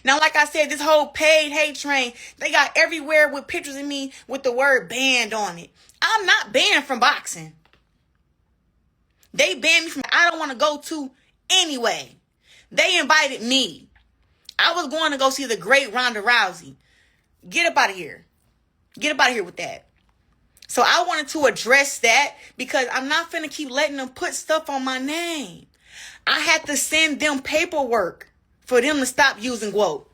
Now, like I said, this whole paid hate train, they got everywhere with pictures of me with the word banned on it. I'm not banned from boxing. They banned me from I don't want to go to anyway. They invited me. I was going to go see the great Ronda Rousey. Get up out of here. Get up out of here with that. So I wanted to address that because I'm not finna keep letting them put stuff on my name. I had to send them paperwork for them to stop using woke.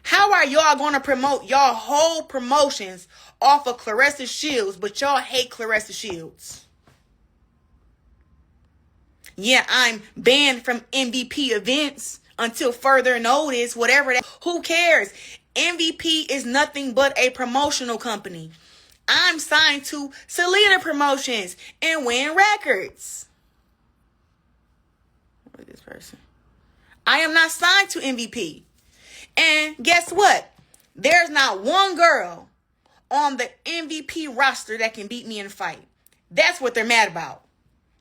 How are y'all going to promote y'all whole promotions off of Claressa Shields, but y'all hate Claressa Shields? Yeah, I'm banned from MVP events until further notice, whatever that. Who cares? MVP is nothing but a promotional company. I'm signed to Selena Promotions and Win Records. What is this person? I am not signed to MVP. And guess what? There's not one girl on the MVP roster that can beat me in a fight. That's what they're mad about.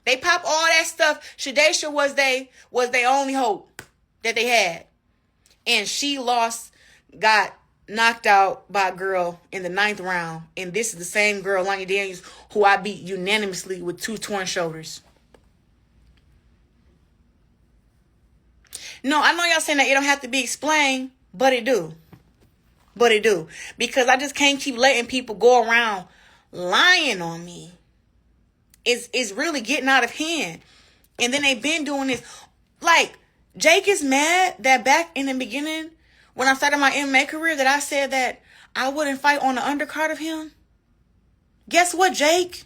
They pop all that stuff. Shadesha was they only hope that they had. And she lost, got knocked out by a girl in the 9th round. And this is the same girl, Lonnie Daniels, who I beat unanimously with 2 torn shoulders. No, I know y'all saying that it don't have to be explained, but it do. But it do. Because I just can't keep letting people go around lying on me. It's really getting out of hand. And then they've been doing this. Like, Jake is mad that back in the beginning, when I started my MMA career, that I said that I wouldn't fight on the undercard of him. Guess what, Jake?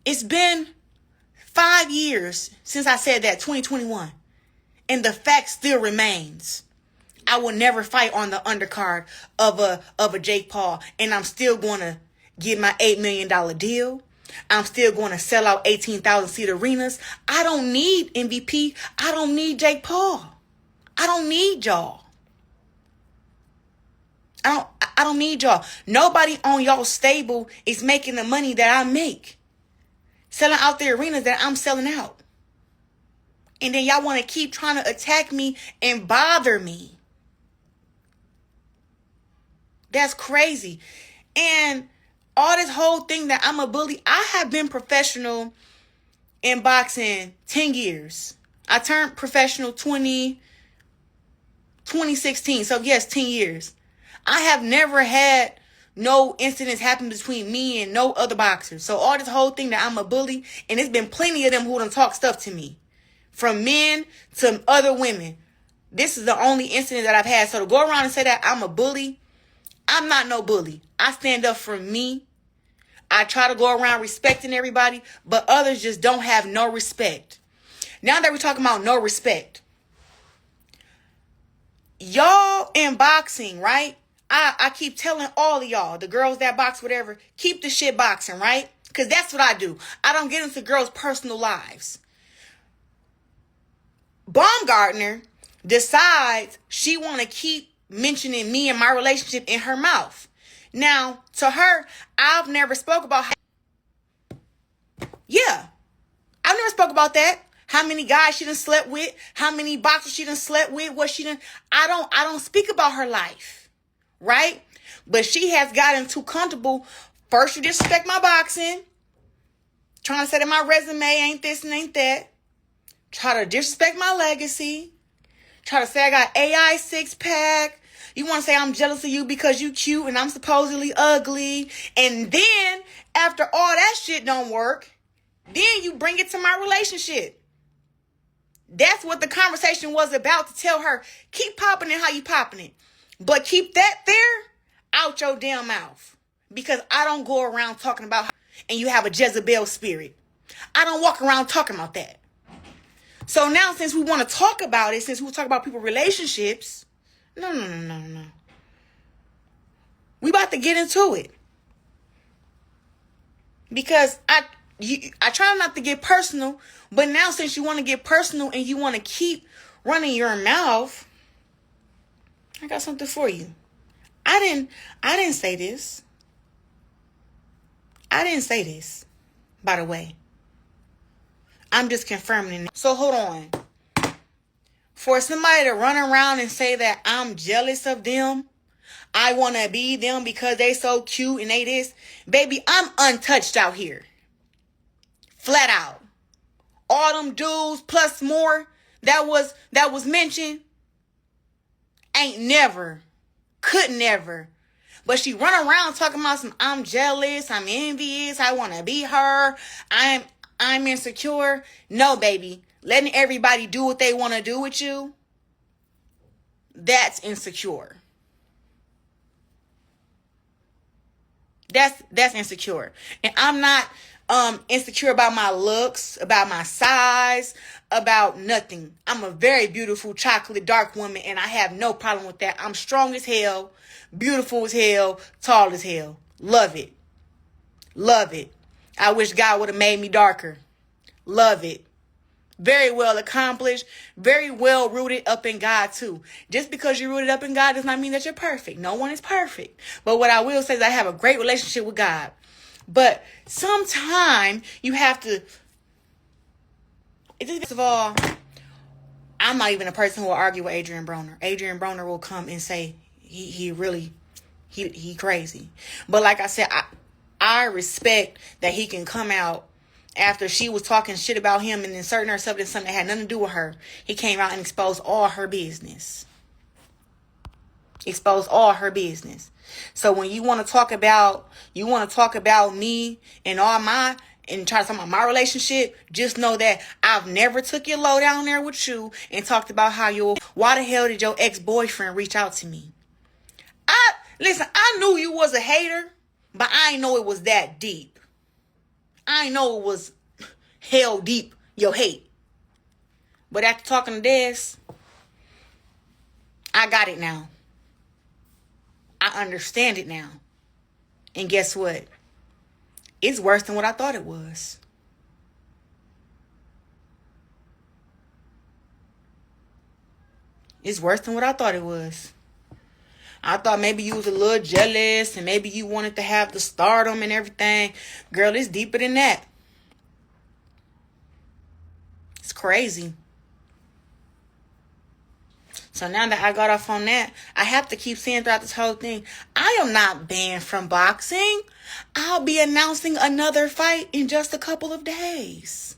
It's been 5 years since I said that, 2021. And the fact still remains. I will never fight on the undercard of a Jake Paul. And I'm still going to get my $8 million deal. I'm still going to sell out 18,000 seat arenas. I don't need MVP. I don't need Jake Paul. I don't need y'all. I don't need y'all. Nobody on y'all stable is making the money that I make. Selling out the arenas that I'm selling out. And then y'all want to keep trying to attack me and bother me. That's crazy. And all this whole thing that I'm a bully, I have been professional in boxing 10 years. I turned professional 2016. So yes, 10 years. I have never had no incidents happen between me and no other boxers. So all this whole thing that I'm a bully, and there's been plenty of them who done talk stuff to me. From men to other women. This is the only incident that I've had. So to go around and say that I'm a bully, I'm not no bully. I stand up for me. I try to go around respecting everybody, but others just don't have no respect. Now that we're talking about no respect, y'all in boxing, right? I keep telling all of y'all, the girls that box, whatever, keep the shit boxing, right? Because that's what I do. I don't get into girls' personal lives. Baumgardner decides she want to keep mentioning me and my relationship in her mouth. Now, to her, I've never spoke about yeah. I've never spoke about that. How many guys she done slept with, how many boxers she done slept with, what she done. I don't speak about her life. Right? But she has gotten too comfortable. First, you disrespect my boxing. Trying to say that my resume ain't this and ain't that. Try to disrespect my legacy. Try to say I got AI 6-pack. You want to say I'm jealous of you because you cute and I'm supposedly ugly. And then, after all that shit don't work, then you bring it to my relationship. That's what the conversation was about, to tell her, keep popping it how you popping it. But keep that there out your damn mouth. Because I don't go around talking about how and you have a Jezebel spirit. I don't walk around talking about that. So now, since we want to talk about it, since we talk about people's relationships, no. We about to get into it. Because I try not to get personal, but now since you want to get personal and you want to keep running your mouth, I got something for you. I didn't say this. I didn't say this, by the way. I'm just confirming it. So hold on. For somebody to run around and say that I'm jealous of them, I want to be them because they so cute and they this. Baby, I'm untouched out here. Flat out. All them dudes plus more that was mentioned ain't never, could never. But she run around talking about some I'm jealous, I'm envious, I want to be her, I'm insecure. No, baby. Letting everybody do what they want to do with you, that's insecure. That's insecure. And I'm not insecure about my looks, about my size, about nothing. I'm a very beautiful chocolate dark woman, and I have no problem with that. I'm strong as hell, beautiful as hell, tall as hell. Love it. Love it. I wish God would have made me darker. Love it. Very well accomplished, very well rooted up in God too. Just because you're rooted up in God does not mean that you're perfect. No one is perfect. But what I will say is I have a great relationship with God. But sometimes you have to, first of all, I'm not even a person who will argue with Adrian Broner. Adrian Broner will come and say he crazy. But like I said, I respect that he can come out after she was talking shit about him and inserting herself in something that had nothing to do with her. He came out and exposed all her business. Exposed all her business. So when you want to talk about me and and try to talk about my relationship, just know that I've never took your low down there with you and talked about why the hell did your ex-boyfriend reach out to me? Listen, I knew you was a hater, but I didn't know it was that deep. I know it was hell deep, your hate. But after talking to this, I got it now. I understand it now. And guess what? It's worse than what I thought it was. It's worse than what I thought it was. I thought maybe you was a little jealous and maybe you wanted to have the stardom and everything. Girl, it's deeper than that. It's crazy. So now that I got off on that, I have to keep saying throughout this whole thing, I am not banned from boxing. I'll be announcing another fight in just a couple of days.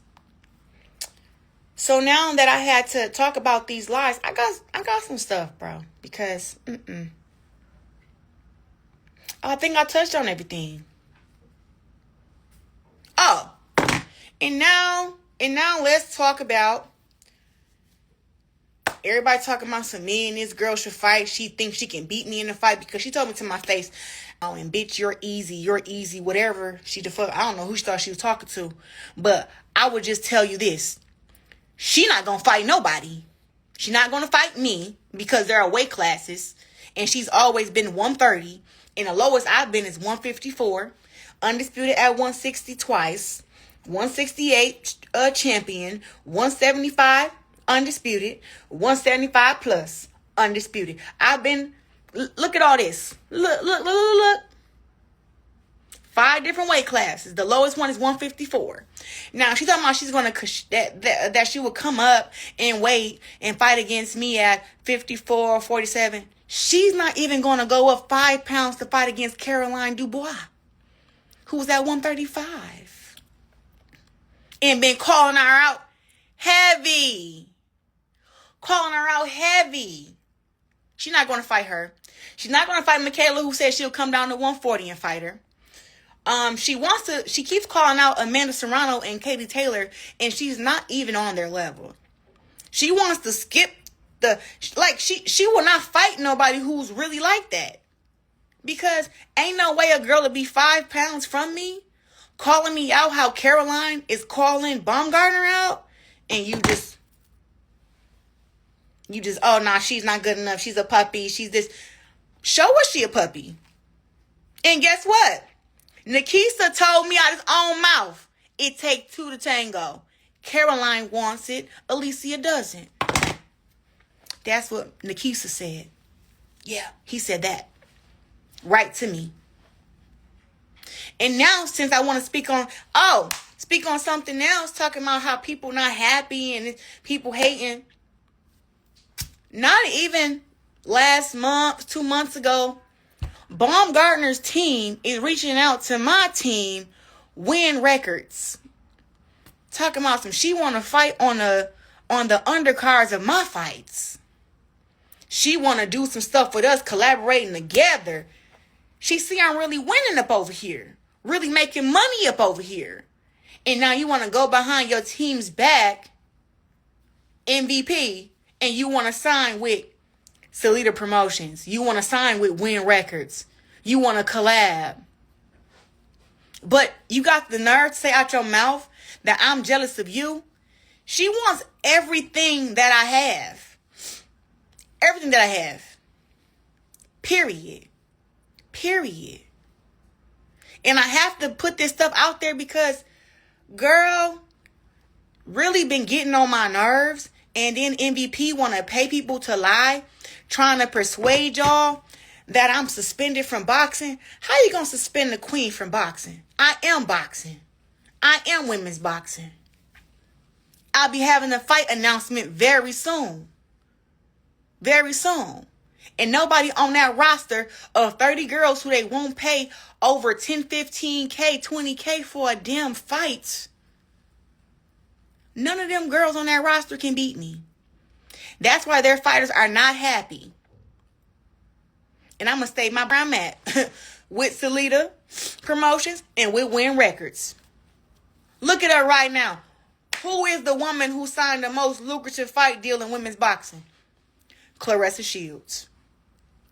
So now that I had to talk about these lies, I got some stuff, bro. Because, I think I touched on everything. Oh, and now let's talk about everybody talking about some me and this girl should fight. She thinks she can beat me in the fight because she told me to my face, oh, and bitch, you're easy, whatever. I don't know who she thought she was talking to, but I would just tell you this. She not going to fight nobody. She not going to fight me because there are weight classes and she's always been 130. And the lowest I've been is 154. Undisputed at 160 twice. 168 champion. 175 undisputed. 175 plus undisputed. I've been, look at all this. Look. 5 different weight classes. The lowest one is 154. Now, she's talking about she's going to, that she would come up and weight and fight against me at 54 or 47. She's not even going to go up 5 pounds to fight against Caroline Dubois, who's at 135. And been calling her out heavy. She's not going to fight her. She's not going to fight Michaela, who said she'll come down to 140 and fight her. She keeps calling out Amanda Serrano and Katie Taylor, and she's not even on their level. She wants to skip she will not fight nobody who's really like that. Because ain't no way a girl to be 5 pounds from me, calling me out how Caroline is calling Baumgardner out, and you just, oh, nah, she's not good enough. She's a puppy. She's this. Show her she a puppy. And guess what? Nikisa told me out his own mouth, it takes 2 to tango. Caroline wants it. Alycia doesn't. That's what Nikisa said. Yeah, he said that. Right to me. And now, since I want to speak on something else, talking about how people not happy and people hating. Not even last month, 2 months ago, Baumgardner's team is reaching out to my team, Win Records. Talking about some, she want to fight on the undercards of my fights. She want to do some stuff with us, collaborating together. She see I'm really winning up over here. Really making money up over here. And now you want to go behind your team's back, MVP, and you want to sign with Salida Promotions. You want to sign with Win Records. You want to collab. But you got the nerve to say out your mouth that I'm jealous of you. She wants everything that I have. Everything that I have. Period. Period. And I have to put this stuff out there because, girl, really been getting on my nerves. And then MVP want to pay people to lie, trying to persuade y'all that I'm suspended from boxing. How you going to suspend the queen from boxing? I am boxing. I am women's boxing. I'll be having a fight announcement very soon. Very soon. And nobody on that roster of 30 girls who they won't pay over 10, 15K, 20K for a damn fight. None of them girls on that roster can beat me. That's why their fighters are not happy. And I'm going to stay my brown mat with Salida Promotions and with Win Records. Look at her right now. Who is the woman who signed the most lucrative fight deal in women's boxing? Claressa Shields.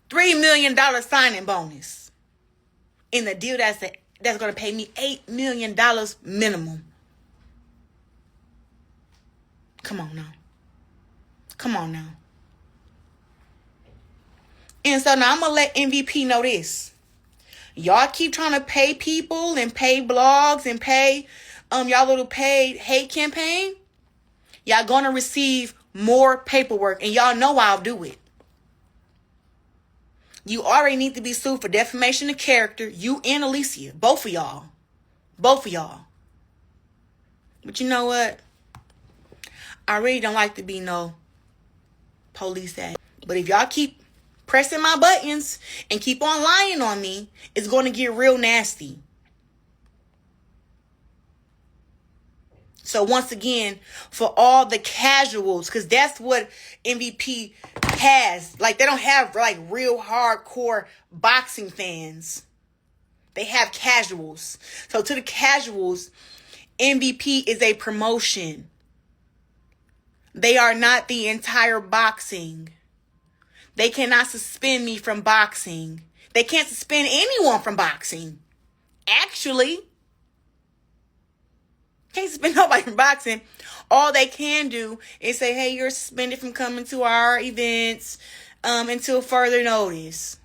$3 million signing bonus. In the deal that's going to pay me $8 million minimum. Come on now. Come on now. And so now I'm going to let MVP know this. Y'all keep trying to pay people and pay blogs and pay y'all little paid hate campaign. Y'all going to receive more paperwork. And y'all know I'll do it. You already need to be sued for defamation of character. You and Alycia. Both of y'all. Both of y'all. But you know what? I really don't like to be no police act. But if y'all keep pressing my buttons and keep on lying on me, it's going to get real nasty. So once again, for all the casuals, because that's what MVP has. Like, they don't have like real hardcore boxing fans. They have casuals. So to the casuals, MVP is a promotion. They are not the entire boxing. They cannot suspend me from boxing. They can't suspend anyone from boxing. Actually, can't suspend nobody from boxing. All they can do is say, hey, you're suspended from coming to our events until further notice.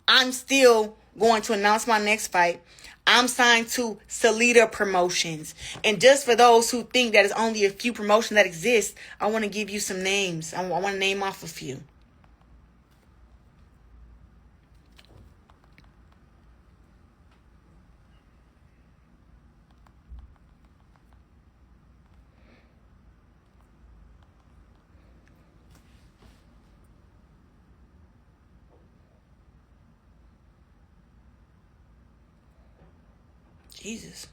I'm still going to announce my next fight. I'm signed to Salida Promotions. And just for those who think that it's only a few promotions that exist, I want to give you some names. I want to name off a few. Jesus.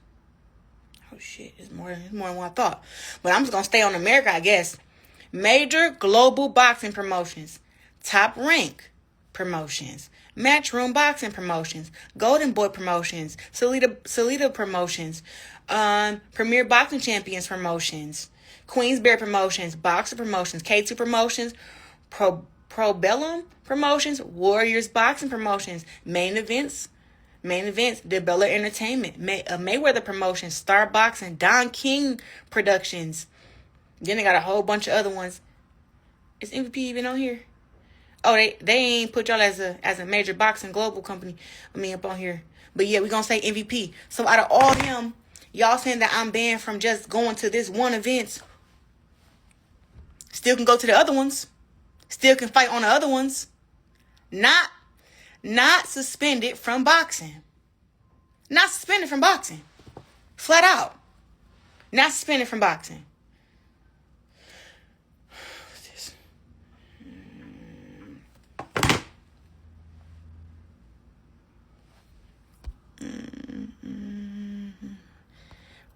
Oh, shit. It's more than what I thought. But I'm just going to stay on America, I guess. Major Global Boxing Promotions. Top Rank Promotions. Matchroom Boxing Promotions. Golden Boy Promotions. Salida Promotions. Premier Boxing Champions Promotions. Queensberry Promotions. Boxer Promotions. K2 Promotions. Pro Bellum Promotions. Warriors Boxing Promotions. Main Events, DeBella Entertainment, Mayweather Promotions, Star Boxing, Don King Productions. Then they got a whole bunch of other ones. Is MVP even on here? Oh, they ain't put y'all as a major boxing global company. Up on here. But yeah, we gonna say MVP. So out of all them, y'all saying that I'm banned from just going to this one event. Still can go to the other ones. Still can fight on the other ones. Not suspended from boxing. Not suspended from boxing. Flat out. Not suspended from boxing. What's this?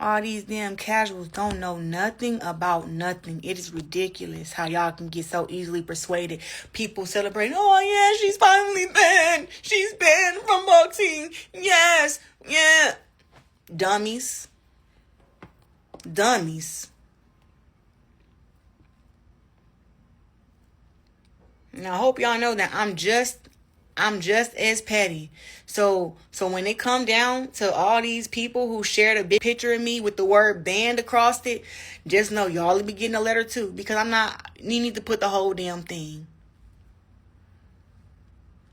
All these damn casuals don't know nothing about nothing. It is ridiculous how y'all can get so easily persuaded. People celebrating, oh yeah, she's finally banned. She's banned from boxing. Yes, yeah. Dummies. Dummies. And I hope y'all know that I'm just as petty. So when it come down to all these people who shared a big picture of me with the word banned across it, just know y'all will be getting a letter too. Because you need to put the whole damn thing.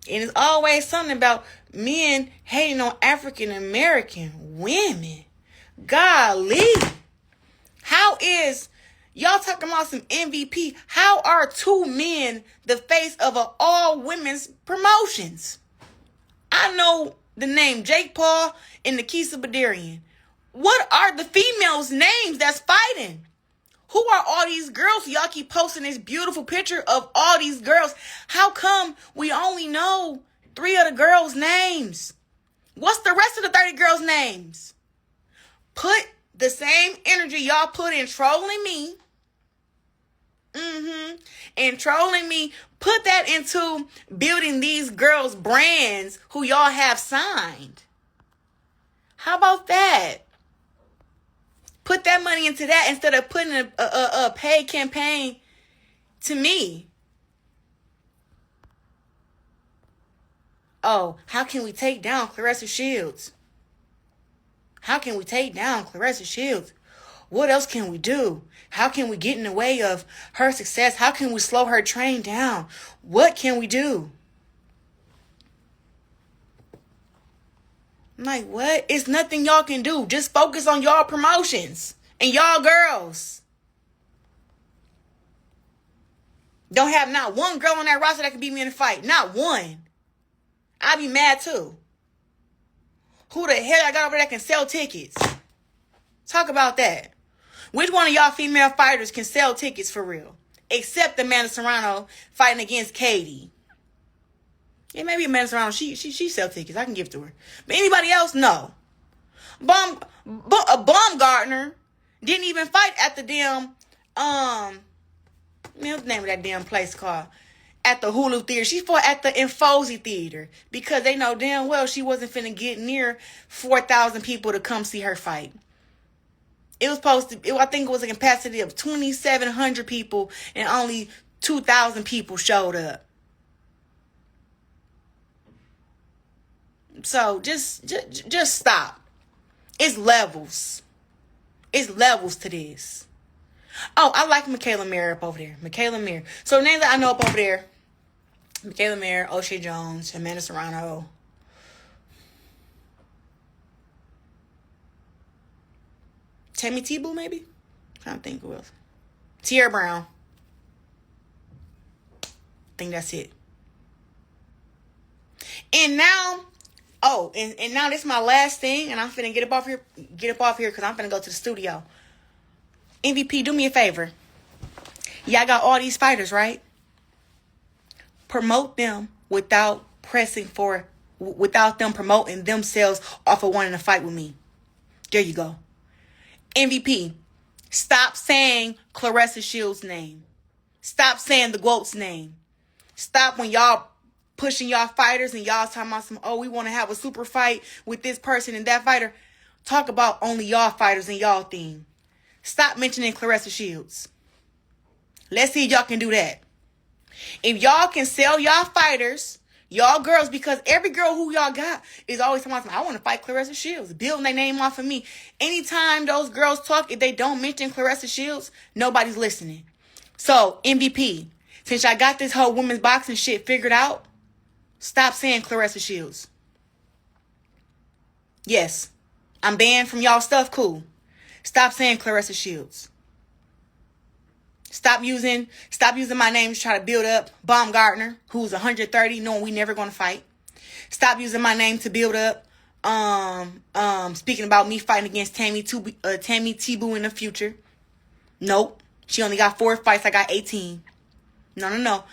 And it's always something about men hating on African American women. Golly. How is y'all talking about some MVP? How are two men the face of an all women's promotions? I know the name Jake Paul and Nikisa Badarian. What are the females' names that's fighting? Who are all these girls? Y'all keep posting this beautiful picture of all these girls. How come we only know 3 of the girls' names? What's the rest of the 30 girls' names? Put the same energy y'all put in trolling me. And trolling me, put that into building these girls' brands who y'all have signed. How about that? Put that money into that instead of putting a paid campaign to me. Oh, how can we take down Claressa Shields? How can we take down Claressa Shields? What else can we do? How can we get in the way of her success? How can we slow her train down? What can we do? I'm like, what? It's nothing y'all can do. Just focus on y'all promotions and y'all girls. Don't have not one girl on that roster that can beat me in a fight. Not one. I'd be mad too. Who the hell I got over there that can sell tickets? Talk about that. Which one of y'all female fighters can sell tickets for real? Except Amanda Serrano fighting against Katie. Yeah, maybe Amanda Serrano, she sell tickets. I can give it to her. But anybody else, no. Baumgardner didn't even fight at the damn, what's the name of that damn place called? At the Hulu Theater. She fought at the Infosi Theater because they know damn well she wasn't finna get near 4,000 people to come see her fight. It was I think it was a capacity of 2,700 people and only 2,000 people showed up. So just stop. It's levels. It's levels to this. Oh, I like Michaela Mayer up over there. Michaela Mayer. So names that I know up over there. Michaela Mayer, O'Shea Jones, Amanda Serrano. Tammy Tebow, maybe? I'm trying to think who else. Tierra Brown. I think that's it. And now, and now this is my last thing, and I'm finna get up off here because I'm finna go to the studio. MVP, do me a favor. Y'all got all these fighters, right? Promote them without them promoting themselves off of wanting to fight with me. There you go. MVP, stop saying Claressa Shields' name. Stop saying the GOAT's name. Stop when y'all pushing y'all fighters and y'all talking about we want to have a super fight with this person and that fighter. Talk about only y'all fighters and y'all thing. Stop mentioning Claressa Shields. Let's see if y'all can do that. If y'all can sell y'all fighters, y'all girls, because every girl who y'all got is always talking about, I want to fight Claressa Shields, building their name off of me. Anytime those girls talk, if they don't mention Claressa Shields, nobody's listening. So, MVP, since I got this whole women's boxing shit figured out, stop saying Claressa Shields. Yes, I'm banned from y'all stuff, cool. Stop saying Claressa Shields. Stop using my name to try to build up Baumgardner, who's 130, knowing we never gonna fight. Stop using my name to build up speaking about me fighting against Tammy Tebow in the future. Nope. She only got 4 fights, I got 18. No.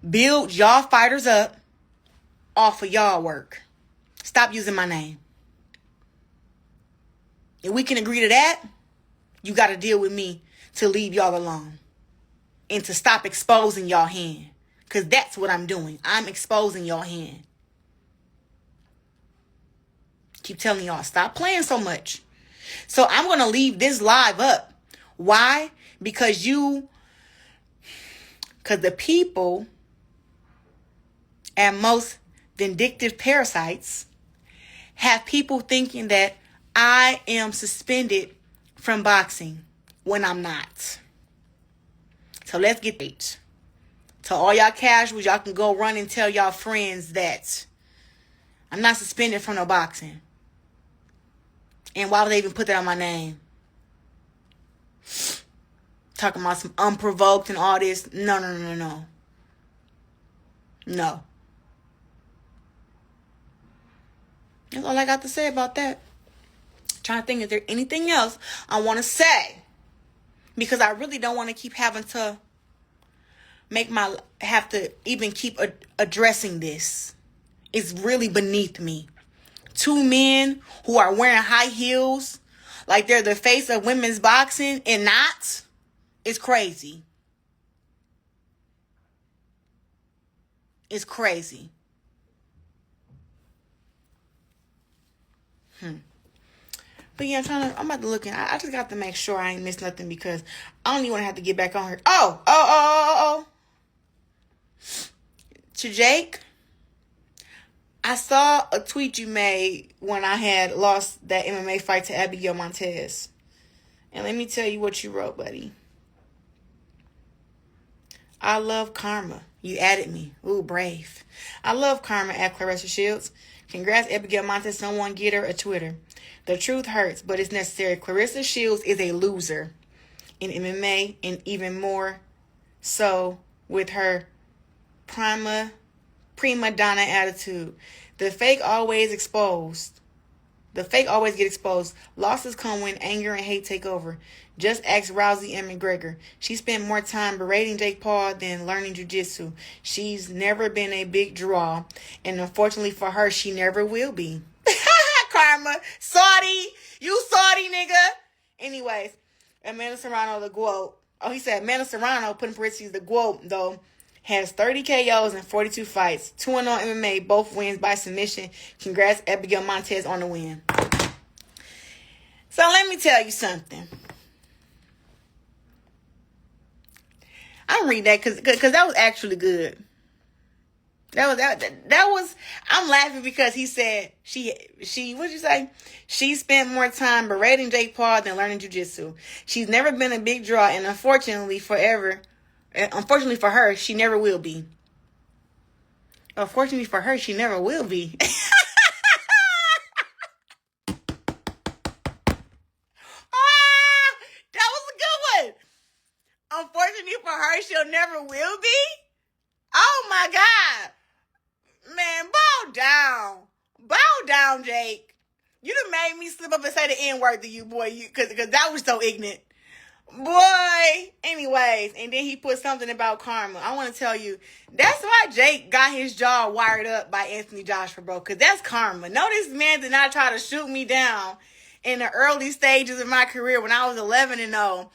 Build y'all fighters up off of y'all work. Stop using my name. If we can agree to that, you got to deal with me to leave y'all alone. And to stop exposing y'all hand. Because that's what I'm doing. I'm exposing y'all hand. Keep telling y'all, stop playing so much. So I'm going to leave this live up. Why? Because the people and most vindictive parasites have people thinking that I am suspended from boxing when I'm not. So let's get it. To all y'all casuals, y'all can go run and tell y'all friends that I'm not suspended from no boxing. And why would they even put that on my name? Talking about some unprovoked and all this. No. No. That's all I got to say about that. Trying to think, is there anything else I want to say? Because I really don't want to keep having to keep addressing this. It's really beneath me. Two men who are wearing high heels like they're the face of women's boxing and not. It's crazy. It's crazy. But yeah, I'm about to look in. I just got to make sure I ain't missed nothing because I don't even want to have to get back on her. Oh. To Jake, I saw a tweet you made when I had lost that MMA fight to Abigail Montez. And let me tell you what you wrote, buddy. I love karma. You added me. Ooh, brave. I love karma at Claressa Shields. Congrats, Abigail Montez. Someone get her a Twitter. The truth hurts, but it's necessary. Claressa Shields is a loser in MMA and even more so with her prima donna attitude. The fake always get exposed. Losses come when anger and hate take over. Just ask Rousey and McGregor. She spent more time berating Jake Paul than learning jiu-jitsu. She's never been a big draw, and unfortunately for her, she never will be. Karma. Saudi. You Saudi, nigga. Anyways, Amanda Serrano, the GOAT. Oh, he said Amanda Serrano, put in parentheses, the GOAT, though, has 30 KOs and 42 fights. 2-0 MMA, both wins by submission. Congrats, Abigail Montez, on the win. So let me tell you something. I'm reading that because that was actually good. That was I'm laughing because he said she what'd you say? She spent more time berating Jake Paul than learning jiu-jitsu. She's never been a big draw, and unfortunately for her, she never will be. Unfortunately for her, she never will be. That was a good one. Unfortunately for her, she'll never will be. Oh my God. Man, bow down. Bow down, Jake. You done made me slip up and say the N-word to you, boy. Because that was so ignorant. Boy. Anyways, and then he put something about karma. I want to tell you, that's why Jake got his jaw wired up by Anthony Joshua, bro. Because that's karma. No, this man did not try to shoot me down in the early stages of my career when I was 11-0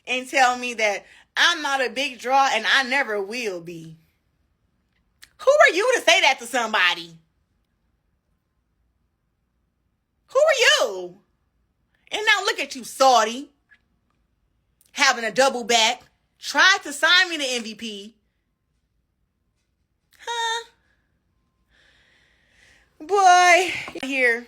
and tell me that I'm not a big draw and I never will be. Who are you to say that to somebody? Who are you? And now look at you, Saudi. Having a double back. Tried to sign me the MVP. Huh? Boy. Here.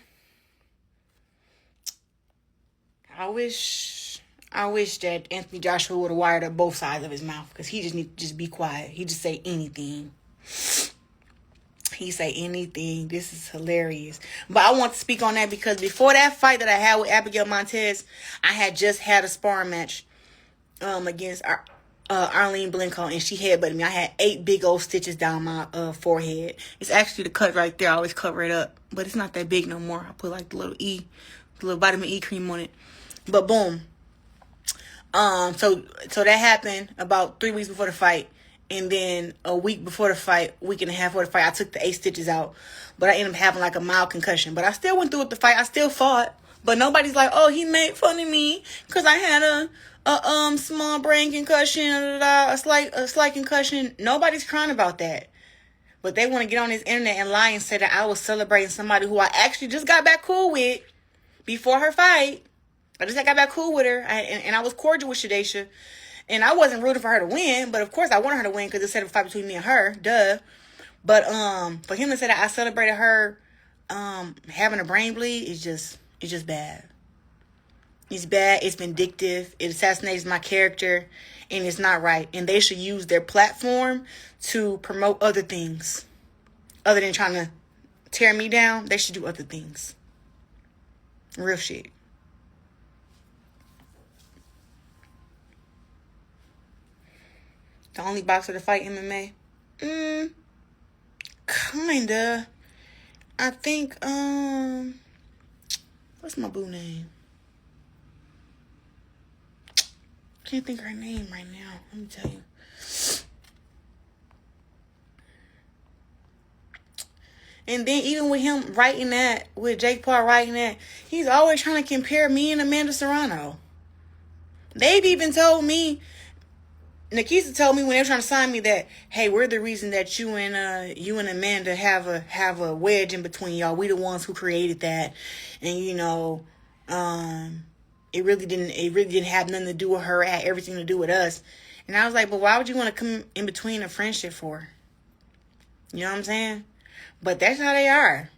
I wish that Anthony Joshua would have wired up both sides of his mouth. Because he just need to just be quiet. He just say anything. He say anything. This is hilarious. But I want to speak on that because before that fight that I had with Abigail Montez, I had just had a sparring match against Arlene Blenko, and she headbutted me. I had 8 big old stitches down my forehead. It's actually the cut right there. I always cover it up, but it's not that big no more. I put like the little vitamin E cream on it. But boom. So that happened about 3 weeks before the fight. And week and a half before the fight, I took the 8 stitches out. But I ended up having like a mild concussion. But I still went through with the fight. I still fought. But nobody's like, oh, he made fun of me because I had a small brain concussion, a slight concussion. Nobody's crying about that. But they want to get on this internet and lie and say that I was celebrating somebody who I actually just got back cool with before her fight. I just got back cool with her, and I was cordial with Shadacia. And I wasn't rooting for her to win, but of course I wanted her to win because it said a fight between me and her. Duh. But for him to say that I celebrated her having a brain bleed is just bad. It's bad. It's vindictive. It assassinates my character, and it's not right. And they should use their platform to promote other things. Other than trying to tear me down, they should do other things. Real shit. The only boxer to fight MMA? Kinda. I think, what's my boo name? Can't think of her name right now. Let me tell you. And then even with him writing that, with Jake Paul writing that, he's always trying to compare me and Amanda Serrano. They've even told me, Nikisa told me when they were trying to sign me that, hey, we're the reason that you and Amanda have a wedge in between y'all. We the ones who created that, and it really didn't have nothing to do with her. It had everything to do with us. And I was like, but why would you want to come in between a friendship for? You know what I'm saying? But that's how they are.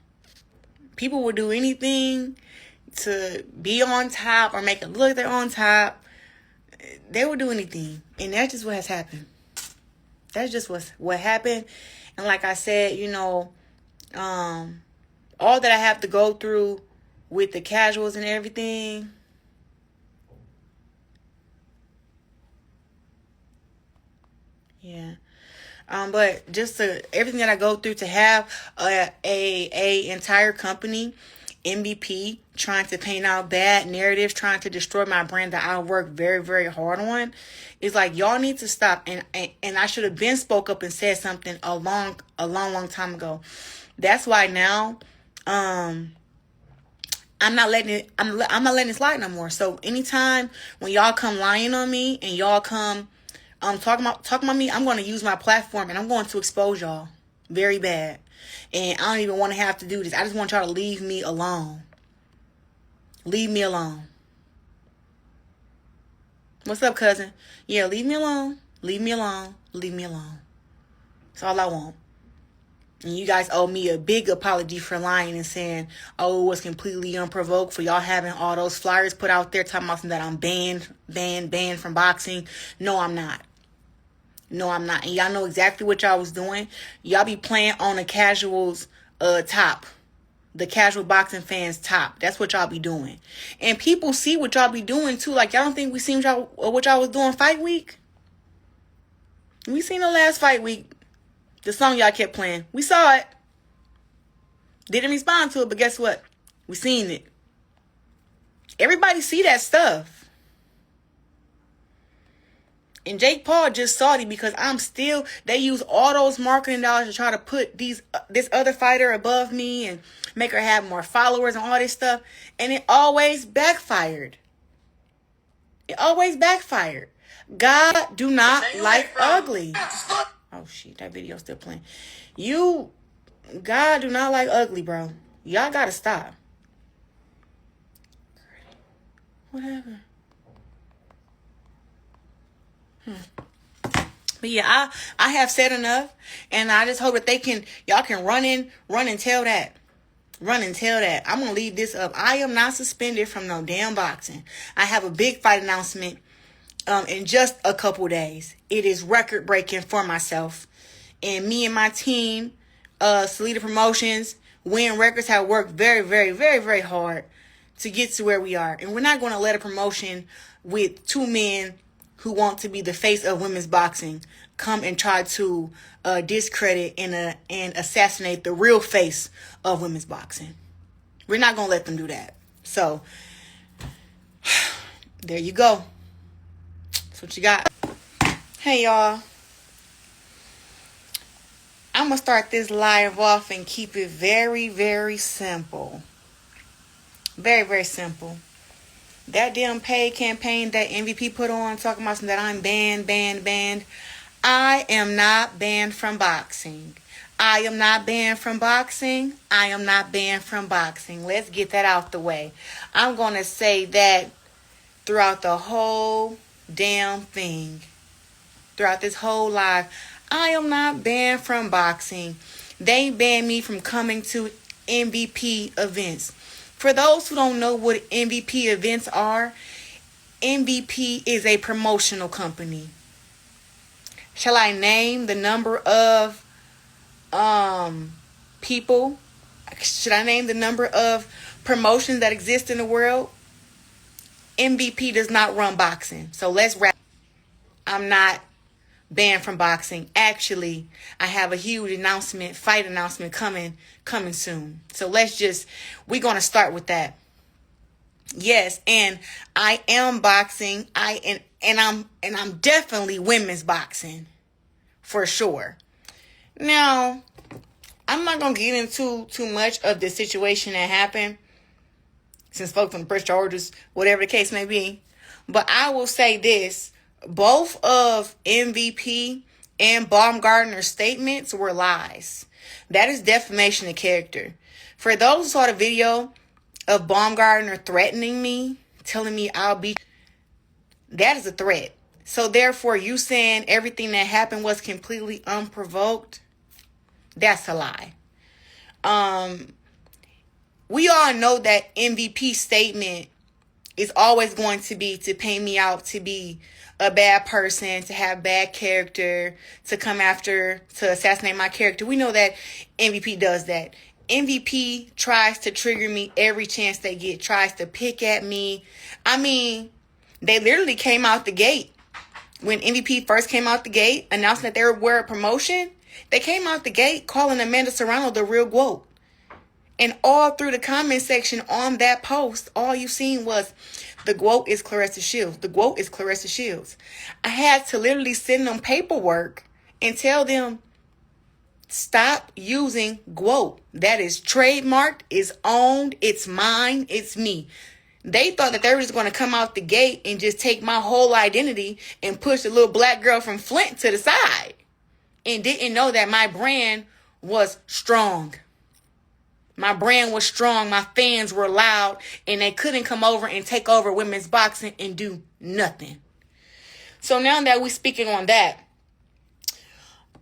People will do anything to be on top or make it look like they're on top. They will do anything. And that's just what has happened. That's just what happened. And like I said, all that I have to go through with the casuals and everything. Yeah. But just everything that I go through to have a entire company, MVP, trying to paint out bad narratives, trying to destroy my brand that I work very, very hard on, is like, y'all need to stop. And I should have been spoke up and said something a long time ago. That's why now, I'm not letting it. I'm not letting it slide no more. So anytime when y'all come lying on me and y'all come talking about me, I'm going to use my platform and I'm going to expose y'all very bad. And I don't even want to have to do this. I just want y'all to leave me alone. Leave me alone. What's up, cousin? Yeah, leave me alone. Leave me alone. Leave me alone. That's all I want. And you guys owe me a big apology for lying and saying, oh, it was completely unprovoked for y'all having all those flyers put out there talking about that I'm banned from boxing. No, I'm not. No, I'm not. And y'all know exactly what y'all was doing. Y'all be playing on the casuals top. The casual boxing fans top. That's what y'all be doing. And people see what y'all be doing too. Like, y'all don't think we seen what y'all was doing fight week? We seen the last fight week. The song y'all kept playing. We saw it. Didn't respond to it, but guess what? We seen it. Everybody see that stuff. And Jake Paul just salty because they use all those marketing dollars to try to put this other fighter above me and make her have more followers and all this stuff. And it always backfired. It always backfired. God do not like ugly. Oh shit, that video's still playing. God do not like ugly, bro. Y'all gotta stop. Whatever. But yeah, I have said enough, and I just hope that y'all can run and tell that. Run and tell that. I'm gonna leave this up. I am not suspended from no damn boxing. I have a big fight announcement in just a couple days. It is record breaking for myself. And me and my team, Salida Promotions, Win Records, have worked very, very, very, very hard to get to where we are. And we're not going to let a promotion with two men who want to be the face of women's boxing come and try to discredit and assassinate the real face of women's boxing. We're not going to let them do that. So, there you go. That's what you got. Hey, y'all. I'm going to start this live off and keep it very, very simple. Very, very simple. That damn paid campaign that MVP put on talking about that I'm banned. I am not banned from boxing. I am not banned from boxing. I am not banned from boxing. Let's get that out the way. I'm going to say that throughout the whole damn thing. Throughout this whole live. I am not banned from boxing. They banned me from coming to MVP events. For those who don't know what MVP events are, MVP is a promotional company. Shall I name the number of people? Should I name the number of promotions that exist in the world? MVP does not run boxing. So let's wrap. I'm not banned from boxing. Actually, I have a huge fight announcement coming soon. So we're going to start with that. Yes, and I am boxing. I'm definitely women's boxing for sure. Now, I'm not going to get into too much of the situation that happened since folks on the press charges, whatever the case may be. But I will say this. Both of MVP and Baumgardner's statements were lies. That is defamation of character. For those who saw the video of Baumgardner threatening me, telling me I'll beat, that is a threat. So therefore, you saying everything that happened was completely unprovoked, that's a lie. We all know that MVP's statement is always going to be to paint me out to be a bad person, to have bad character, to come after, to assassinate my character. We know that MVP does that. MVP tries to trigger me every chance they get, tries to pick at me. I mean, they literally came out the gate. When MVP first came out the gate, announcing that they were a promotion, they came out the gate calling Amanda Serrano the real GWOAT. And all through the comment section on that post, all you seen was the GWOAT is Claressa Shields. The GWOAT is Claressa Shields. I had to literally send them paperwork and tell them, stop using GWOAT. That is trademarked, is owned, it's mine, it's me. They thought that they were just going to come out the gate and just take my whole identity and push the little black girl from Flint to the side. And didn't know that my brand was strong. My brand was strong. My fans were loud. And they couldn't come over and take over women's boxing and do nothing. So now that we're speaking on that,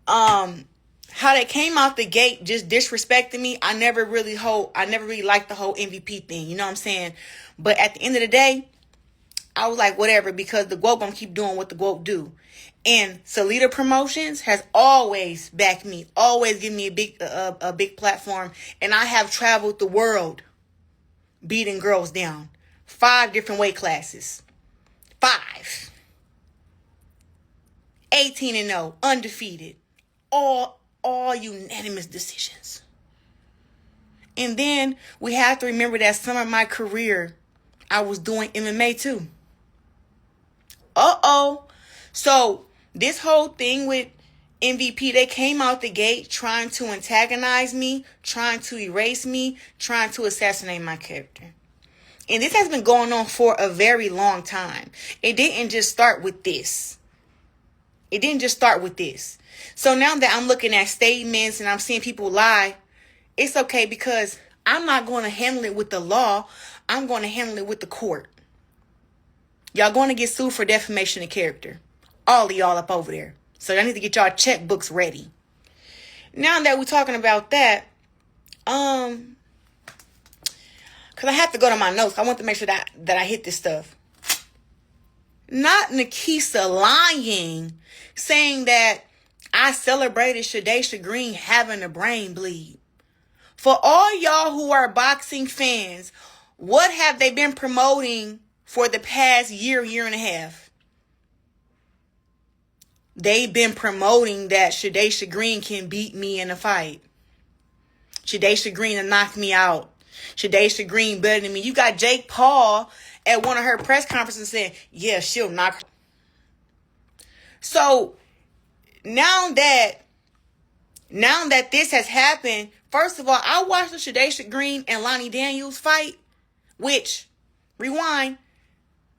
how they came out the gate just disrespecting me, I never really liked the whole MVP thing. You know what I'm saying? But at the end of the day, I was like, whatever, because the GWOAT gonna keep doing what the GWOAT do. And Salida Promotions has always backed me, always given me a big platform. And I have traveled the world beating girls down. 5 different weight classes. 5. 18-0, undefeated. All unanimous decisions. And then we have to remember that some of my career, I was doing MMA too. So this whole thing with MVP, they came out the gate trying to antagonize me, trying to erase me, trying to assassinate my character. And this has been going on for a very long time. It didn't just start with this. So now that I'm looking at statements and I'm seeing people lie, it's okay because I'm not going to handle it with the law. I'm going to handle it with the court. Y'all going to get sued for defamation of character. All of y'all up over there. So y'all need to get y'all checkbooks ready. Now that we're talking about that, because I have to go to my notes. I want to make sure that I hit this stuff. Not Nikisa lying, saying that I celebrated Shadaysha Green having a brain bleed. For all y'all who are boxing fans, what have they been promoting for the past year and a half? They've been promoting that Shadaysha Green can beat me in a fight. Shadaysha Green will knock me out. Shadaysha Green better than me. You got Jake Paul at one of her press conferences saying, yeah, she'll knock her. So now that this has happened, first of all, I watched the Shadaysha Green and Lonnie Daniels fight. Which, rewind,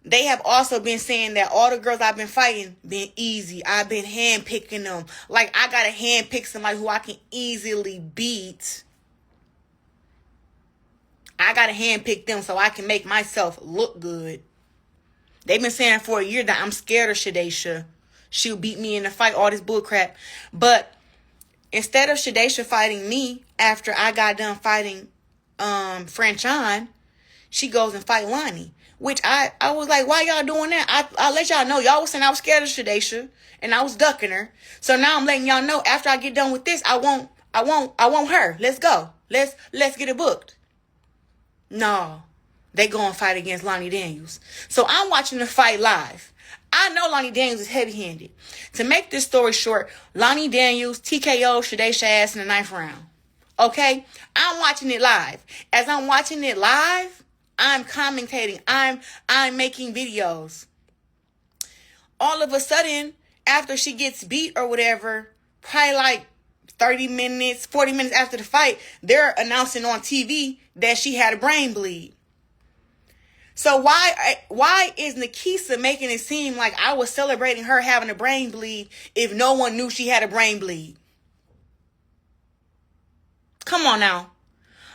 they have also been saying that all the girls I've been fighting been easy. I've been handpicking them. Like, I gotta handpick somebody who I can easily beat. I gotta handpick them so I can make myself look good. They've been saying for a year that I'm scared of Shadesha. She'll beat me in the fight, all this bullcrap. But instead of Shadesha fighting me after I got done fighting Franchon, she goes and fight Lonnie. Which I was like, why y'all doing that? I let y'all know. Y'all was saying I was scared of Shadesha and I was ducking her. So now I'm letting y'all know after I get done with this, I want her. Let's go. Let's get it booked. No. They go and fight against Lonnie Daniels. So I'm watching the fight live. I know Lonnie Daniels is heavy-handed. To make this story short, Lonnie Daniels TKO Shadesha ass in the 9th round. Okay? I'm watching it live. As I'm watching it live, I'm commentating. I'm making videos. All of a sudden, after she gets beat or whatever, probably like 30 minutes, 40 minutes after the fight, they're announcing on TV that she had a brain bleed. So why is Nikisa making it seem like I was celebrating her having a brain bleed if no one knew she had a brain bleed? Come on now.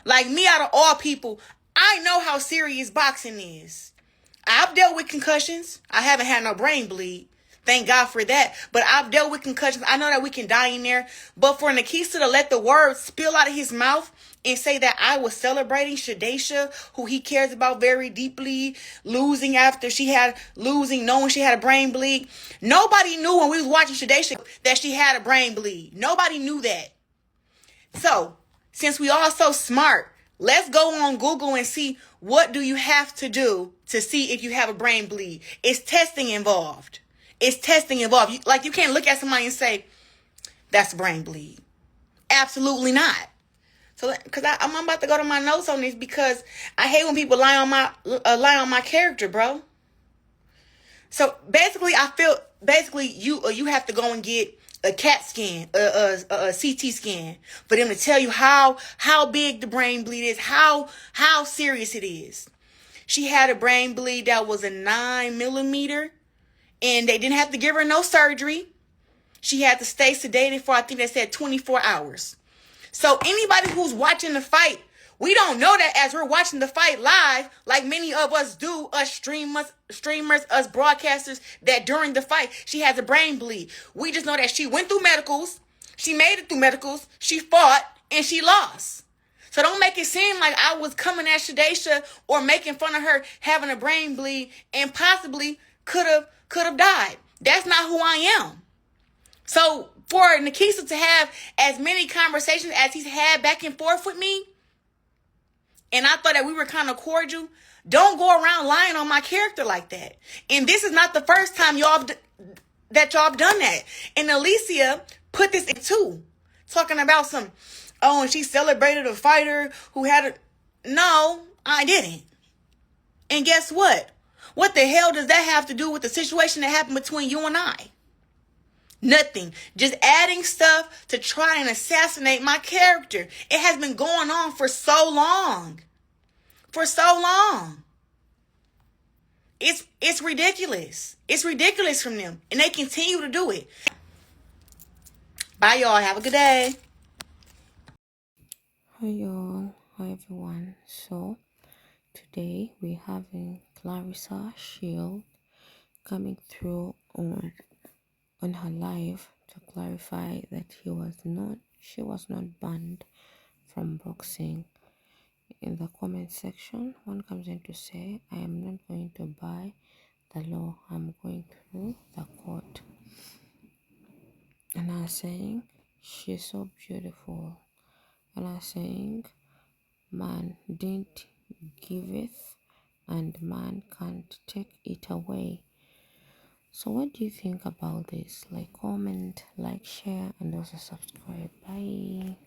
Like, me out of all people, I know how serious boxing is. I've dealt with concussions. I haven't had no brain bleed. Thank God for that. But I've dealt with concussions. I know that we can die in there. But for Nikisa to let the words spill out of his mouth and say that I was celebrating Shadesha, who he cares about very deeply, losing after knowing she had a brain bleed. Nobody knew when we was watching Shadesha that she had a brain bleed. Nobody knew that. So, since we all so smart, let's go on Google and see what do you have to do to see if you have a brain bleed. It's testing involved. It's testing involved. You can't look at somebody and say, that's a brain bleed. Absolutely not. So, because I'm about to go to my notes on this because I hate when people lie on my character, bro. So basically, you have to go and get a CAT scan, a CT scan for them to tell you how big the brain bleed is, how serious it is. She had a brain bleed that was a 9 millimeter, and they didn't have to give her no surgery. She had to stay sedated for, I think they said 24 hours. So anybody who's watching the fight, we don't know that as we're watching the fight live, like many of us do, us streamers, us broadcasters, that during the fight, she has a brain bleed. We just know that she went through medicals, she made it through medicals, she fought, and she lost. So don't make it seem like I was coming at Shadesha or making fun of her having a brain bleed and possibly could have died. That's not who I am. So for Nikisa to have as many conversations as he's had back and forth with me, and I thought that we were kind of cordial, don't go around lying on my character like that. And this is not the first time y'all done that. And Alycia put this in too, talking about and she celebrated a fighter who had a... No, I didn't. And guess what? What the hell does that have to do with the situation that happened between you and I? Nothing. Just adding stuff to try and assassinate my character. It has been going on for so long. For so long. It's ridiculous. It's ridiculous from them. And they continue to do it. Bye, y'all. Have a good day. Hi, y'all. Hi, everyone. So, today we're having Claressa Shield coming through on her live to clarify that she was not banned from boxing. In the comment section, one comes in to say, I am not going to buy the law, I'm going through the court. And I'm saying, she's so beautiful. And I'm saying, man didn't giveth, and man can't take it away. So what do you think about this? Like, comment, like, share, and also subscribe. Bye.